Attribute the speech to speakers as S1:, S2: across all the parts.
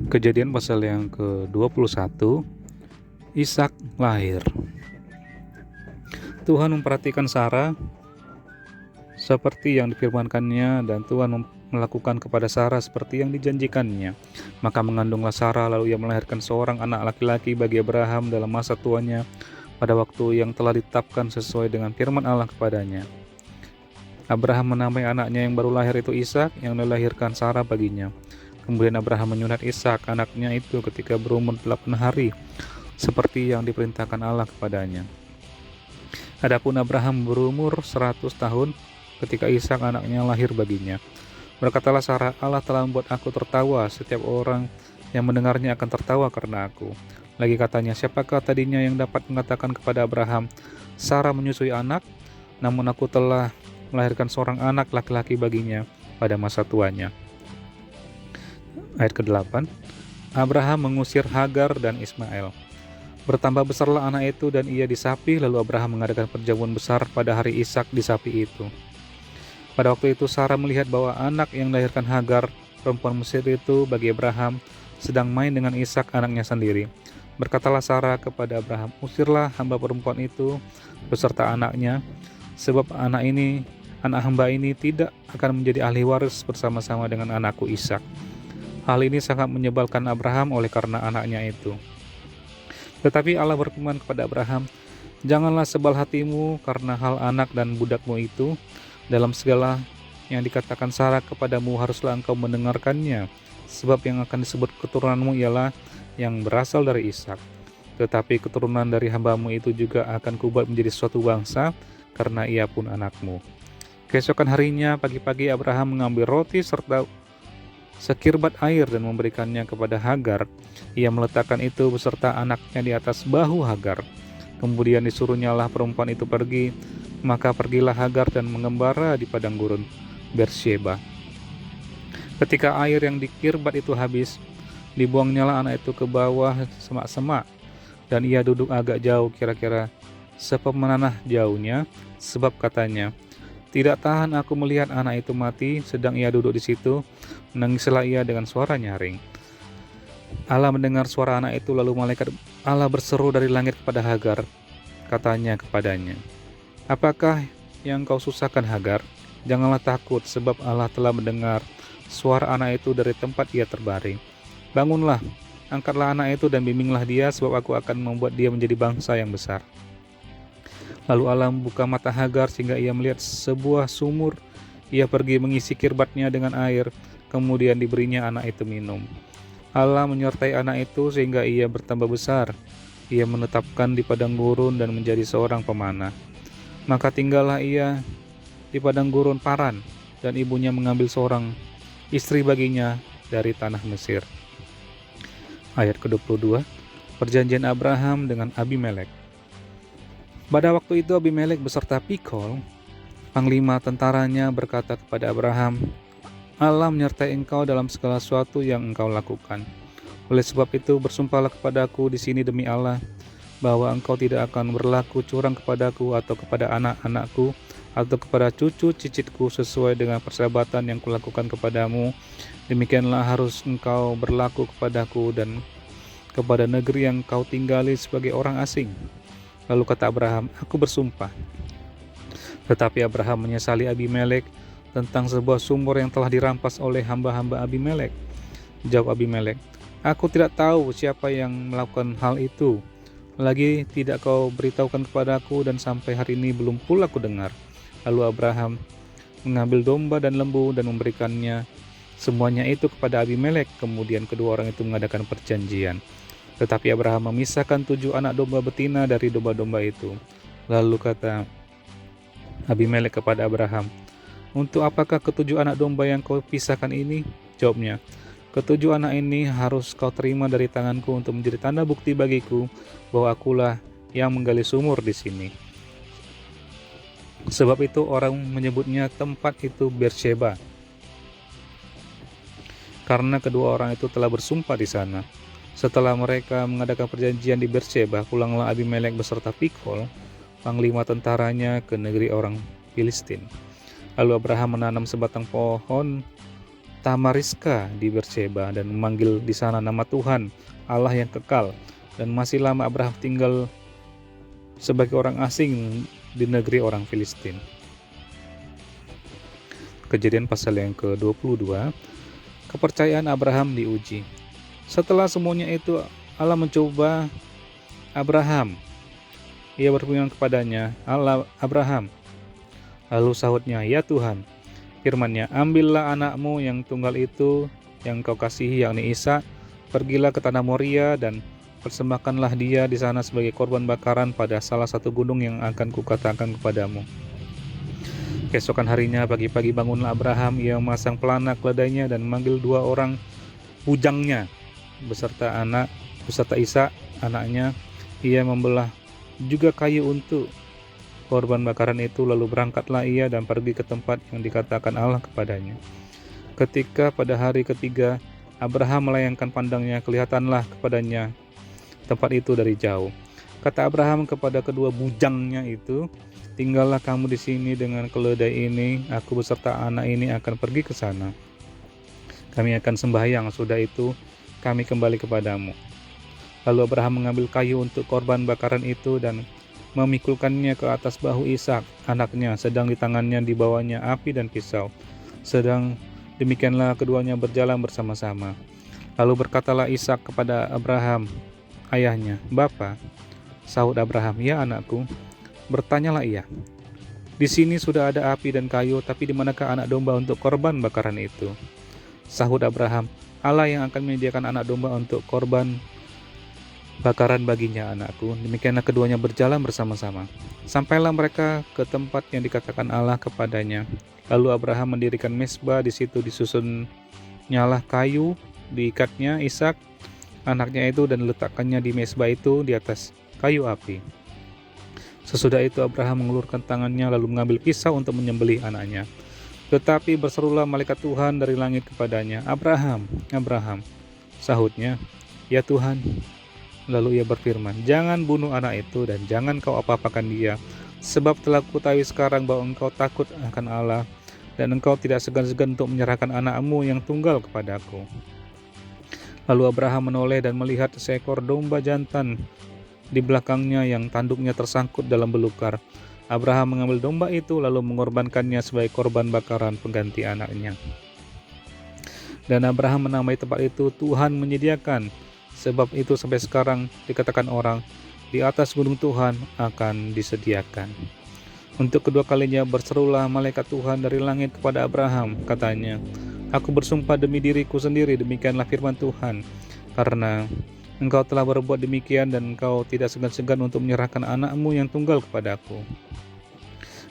S1: Kejadian pasal yang ke-21, Ishak lahir. Tuhan memperhatikan Sarah seperti yang difirmankannya, dan Tuhan melakukan kepada Sarah seperti yang dijanjikannya. Maka mengandunglah Sarah, lalu ia melahirkan seorang anak laki-laki bagi Abraham dalam masa tuanya, pada waktu yang telah ditetapkan sesuai dengan firman Allah kepadanya. Abraham menamai anaknya yang baru lahir itu Ishak, yang dilahirkan Sarah baginya. Kemudian Abraham menyunat Ishak anaknya itu ketika berumur 8 hari, seperti yang diperintahkan Allah kepadanya. Adapun Abraham berumur 100 tahun ketika Ishak anaknya lahir baginya. Berkatalah Sarah, Allah telah membuat aku tertawa, setiap orang yang mendengarnya akan tertawa karena aku. Lagi katanya, siapakah tadinya yang dapat mengatakan kepada Abraham, Sarah menyusui anak, namun aku telah melahirkan seorang anak laki-laki baginya pada masa tuanya. Ayat ke-8, Abraham mengusir Hagar dan Ismail. Bertambah besarlah anak itu dan ia disapi, lalu Abraham mengadakan perjamuan besar pada hari Ishak disapi itu. Pada waktu itu Sarah melihat bahwa anak yang dilahirkan Hagar, perempuan Mesir itu bagi Abraham, sedang main dengan Ishak anaknya sendiri. Berkatalah Sarah kepada Abraham, usirlah hamba perempuan itu beserta anaknya, sebab anak hamba ini tidak akan menjadi ahli waris bersama-sama dengan anakku Ishak. Hal ini sangat menyebalkan Abraham oleh karena anaknya itu. Tetapi Allah berfirman kepada Abraham, janganlah sebal hatimu karena hal anak dan budakmu itu. Dalam segala yang dikatakan Sarah kepadamu haruslah engkau mendengarkannya, sebab yang akan disebut keturunanmu ialah yang berasal dari Ishak. Tetapi keturunan dari hambamu itu juga akan kubuat menjadi suatu bangsa, karena ia pun anakmu. Keesokan harinya pagi-pagi Abraham mengambil roti serta sekirbat air dan memberikannya kepada Hagar. Ia meletakkan itu beserta anaknya di atas bahu Hagar. Kemudian disuruhnyalah perempuan itu pergi. Maka pergilah Hagar dan mengembara di padang gurun Beersheba. Ketika air yang dikirbat itu habis, dibuangnyalah anak itu ke bawah semak-semak, dan ia duduk agak jauh, kira-kira sepemenanah jauhnya, sebab katanya, tidak tahan aku melihat anak itu mati. Sedang ia duduk di situ, menangislah ia dengan suara nyaring. Allah mendengar suara anak itu, lalu malaikat Allah berseru dari langit kepada Hagar. Katanya kepadanya, apakah yang kau susahkan Hagar? Janganlah takut, sebab Allah telah mendengar suara anak itu dari tempat ia terbaring. Bangunlah, angkatlah anak itu dan bimbinglah dia, sebab aku akan membuat dia menjadi bangsa yang besar. Lalu Allah membuka mata Hagar sehingga ia melihat sebuah sumur. Ia pergi mengisi kirbatnya dengan air, kemudian diberinya anak itu minum. Allah menyertai anak itu sehingga ia bertambah besar. Ia menetapkan di padang gurun dan menjadi seorang pemanah. Maka tinggallah ia di padang gurun Paran, dan ibunya mengambil seorang istri baginya dari tanah Mesir. Ayat ke-22, perjanjian Abraham dengan Abimelek. Pada waktu itu Abimelek beserta Pikol, panglima tentaranya, berkata kepada Abraham, Allah menyertai engkau dalam segala sesuatu yang engkau lakukan. Oleh sebab itu bersumpahlah kepadaku di sini demi Allah, bahwa engkau tidak akan berlaku curang kepadaku atau kepada anak-anakku atau kepada cucu cicitku sesuai dengan persahabatan yang kulakukan kepadamu. Demikianlah harus engkau berlaku kepadaku dan kepada negeri yang kau tinggali sebagai orang asing. Lalu kata Abraham, aku bersumpah. Tetapi Abraham menyesali Abimelek tentang sebuah sumur yang telah dirampas oleh hamba-hamba Abimelek. Jawab Abimelek, aku tidak tahu siapa yang melakukan hal itu. Lagi tidak kau beritahukan kepadaku, dan sampai hari ini belum pula ku dengar. Lalu Abraham mengambil domba dan lembu dan memberikannya semuanya itu kepada Abimelek. Kemudian kedua orang itu mengadakan perjanjian. Tetapi Abraham memisahkan 7 anak domba betina dari domba-domba itu. Lalu kata Abimelek kepada Abraham, untuk apakah ke-7 anak domba yang kau pisahkan ini? Jawabnya, ke-7 anak ini harus kau terima dari tanganku untuk menjadi tanda bukti bagiku bahwa akulah yang menggali sumur di sini. Sebab itu orang menyebutnya tempat itu Beersheba, karena kedua orang itu telah bersumpah di sana. Setelah mereka mengadakan perjanjian di Beersheba, pulanglah Abimelek beserta Pikol, panglima tentaranya, ke negeri orang Filistin. Lalu Abraham menanam sebatang pohon Tamariska di Berseba dan memanggil di sana nama Tuhan, Allah yang kekal. Dan masih lama Abraham tinggal sebagai orang asing di negeri orang Filistin. Kejadian pasal yang ke-22, kepercayaan Abraham diuji. Setelah semuanya itu, Allah mencoba Abraham. Ia berfirman kepadanya, Allah Abraham. Lalu sahutnya, ya Tuhan. Firman-Nya, ambillah anakmu yang tunggal itu yang kau kasihi, yakni Ishak, pergilah ke tanah Moria dan persembahkanlah dia di sana sebagai korban bakaran pada salah satu gunung yang akan kukatakan kepadamu. Keesokan harinya pagi-pagi bangunlah Abraham, ia memasang pelana keledainya dan memanggil 2 orang bujangnya beserta Ishak anaknya. Ia membelah juga kayu untuk korban bakaran itu, lalu berangkatlah ia dan pergi ke tempat yang dikatakan Allah kepadanya. Ketika pada hari ketiga Abraham melayangkan pandangnya, kelihatanlah kepadanya tempat itu dari jauh. Kata Abraham kepada kedua bujangnya itu, tinggallah kamu di sini dengan keledai ini, aku beserta anak ini akan pergi ke sana. Kami akan sembahyang, sudah itu kami kembali kepadamu. Lalu Abraham mengambil kayu untuk korban bakaran itu dan memikulkannya ke atas bahu Ishak anaknya, sedang di tangannya dibawanya api dan pisau. Sedang demikianlah keduanya berjalan bersama-sama. Lalu berkatalah Ishak kepada Abraham, ayahnya, Bapa. Sahut Abraham, ya anakku. Bertanyalah ia, di sini sudah ada api dan kayu, tapi di manakah anak domba untuk korban bakaran itu? Sahut Abraham, Allah yang akan menyediakan anak domba untuk korban bakaran baginya, anakku. Demikianlah keduanya berjalan bersama-sama. Sampailah mereka ke tempat yang dikatakan Allah kepadanya. Lalu Abraham mendirikan mezbah, di situ disusunnyalah kayu, diikatnya Ishak anaknya itu dan letakkannya di mezbah itu di atas kayu api. Sesudah itu Abraham mengulurkan tangannya lalu mengambil pisau untuk menyembelih anaknya. Tetapi berserulah malaikat Tuhan dari langit kepadanya, Abraham, Abraham. Sahutnya, ya Tuhan. Lalu ia berfirman, jangan bunuh anak itu dan jangan kau apa-apakan dia, sebab telah kutahui sekarang bahwa engkau takut akan Allah dan engkau tidak segan-segan untuk menyerahkan anakmu yang tunggal kepadaku. Lalu Abraham menoleh dan melihat seekor domba jantan di belakangnya yang tanduknya tersangkut dalam belukar. Abraham mengambil domba itu lalu mengorbankannya sebagai korban bakaran pengganti anaknya. Dan Abraham menamai tempat itu Tuhan menyediakan. Sebab itu sampai sekarang dikatakan orang, di atas gunung Tuhan akan disediakan. Untuk kedua kalinya berserulah malaikat Tuhan dari langit kepada Abraham, katanya, aku bersumpah demi diriku sendiri, demikianlah firman Tuhan, karena engkau telah berbuat demikian dan engkau tidak segan-segan untuk menyerahkan anakmu yang tunggal kepadaku,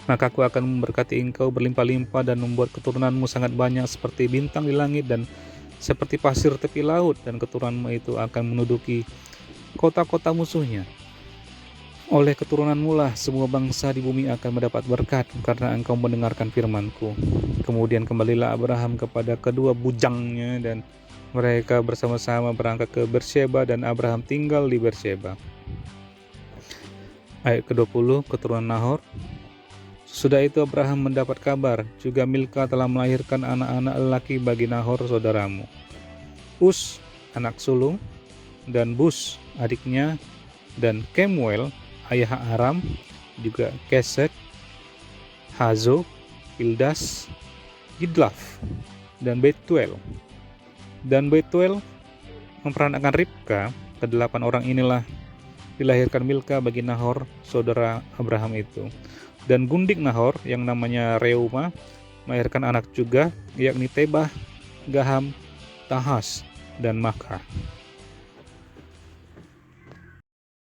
S1: maka aku akan memberkati engkau berlimpah-limpah dan membuat keturunanmu sangat banyak seperti bintang di langit dan seperti pasir tepi laut, dan keturunanmu itu akan menduduki kota-kota musuhnya. Oleh keturunanmu lah semua bangsa di bumi akan mendapat berkat, karena engkau mendengarkan firman-Ku. Kemudian kembalilah Abraham kepada kedua bujangnya dan mereka bersama-sama berangkat ke Berseba dan Abraham tinggal di Berseba. Ayat ke-20, keturunan Nahor. Sudah itu Abraham mendapat kabar, juga Milka telah melahirkan anak-anak lelaki bagi Nahor saudaramu. Us, anak sulung, dan Bus, adiknya, dan Kemuel, ayah Aram, juga Kesed, Hazo, Pildas, Gidlaf, dan Betuel. Dan Betuel memperanakan Ribka. Ke-8 orang inilah dilahirkan Milka bagi Nahor, saudara Abraham itu. Dan gundik Nahor yang namanya Reuma melahirkan anak juga, yakni Tebah, Gaham, Tahas, dan Makah.